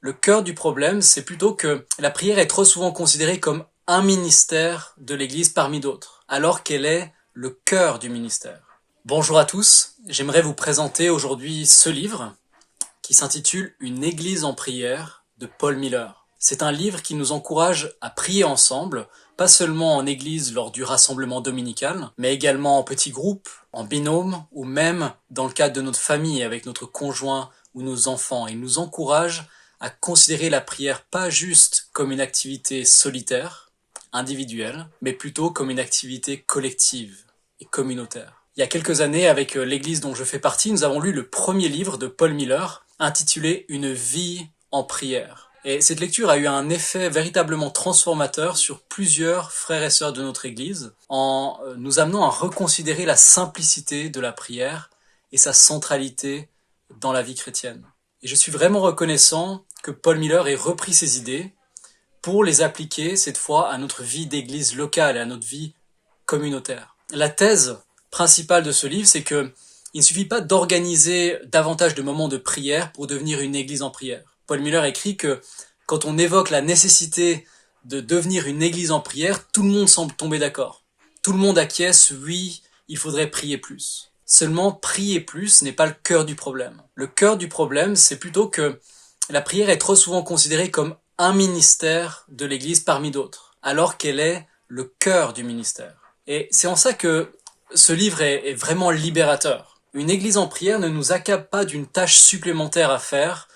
Le cœur du problème, c'est plutôt que la prière est trop souvent considérée comme un ministère de l'Église parmi d'autres, alors qu'elle est le cœur du ministère. Bonjour à tous, j'aimerais vous présenter aujourd'hui ce livre qui s'intitule « Une Église en prière » de Paul Miller. C'est un livre qui nous encourage à prier ensemble, pas seulement en église lors du rassemblement dominical, mais également en petits groupes, en binôme, ou même dans le cadre de notre famille avec notre conjoint ou nos enfants. Il nous encourage à considérer la prière pas juste comme une activité solitaire, individuelle, mais plutôt comme une activité collective et communautaire. Il y a quelques années, avec l'église dont je fais partie, nous avons lu le premier livre de Paul Miller, intitulé « Une vie en prière ». Et cette lecture a eu un effet véritablement transformateur sur plusieurs frères et sœurs de notre Église, en nous amenant à reconsidérer la simplicité de la prière et sa centralité dans la vie chrétienne. Et je suis vraiment reconnaissant que Paul Miller ait repris ces idées pour les appliquer cette fois à notre vie d'Église locale et à notre vie communautaire. La thèse principale de ce livre, c'est que il ne suffit pas d'organiser davantage de moments de prière pour devenir une église en prière. Paul Miller écrit que quand on évoque la nécessité de devenir une église en prière, tout le monde semble tomber d'accord. Tout le monde acquiesce, oui, il faudrait prier plus. Seulement, prier plus n'est pas le cœur du problème. Le cœur du problème, c'est plutôt que la prière est trop souvent considérée comme un ministère de l'église parmi d'autres, alors qu'elle est le cœur du ministère. Et c'est en ça que ce livre est vraiment libérateur. Une église en prière ne nous accable pas d'une tâche supplémentaire à faire,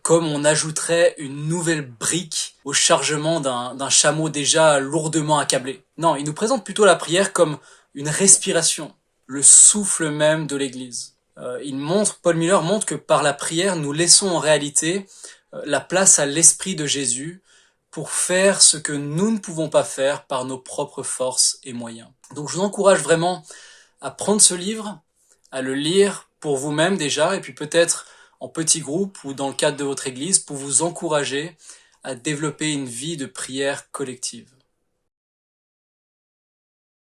comme on ajouterait une nouvelle brique au chargement d'un chameau déjà lourdement accablé. Non, il nous présente plutôt la prière comme une respiration, le souffle même de l'Église. Paul Miller montre que par la prière, nous laissons en réalité la place à l'Esprit de Jésus pour faire ce que nous ne pouvons pas faire par nos propres forces et moyens. Donc je vous encourage vraiment à prendre ce livre, à le lire pour vous-même déjà, et puis peut-être en petits groupes ou dans le cadre de votre église pour vous encourager à développer une vie de prière collective.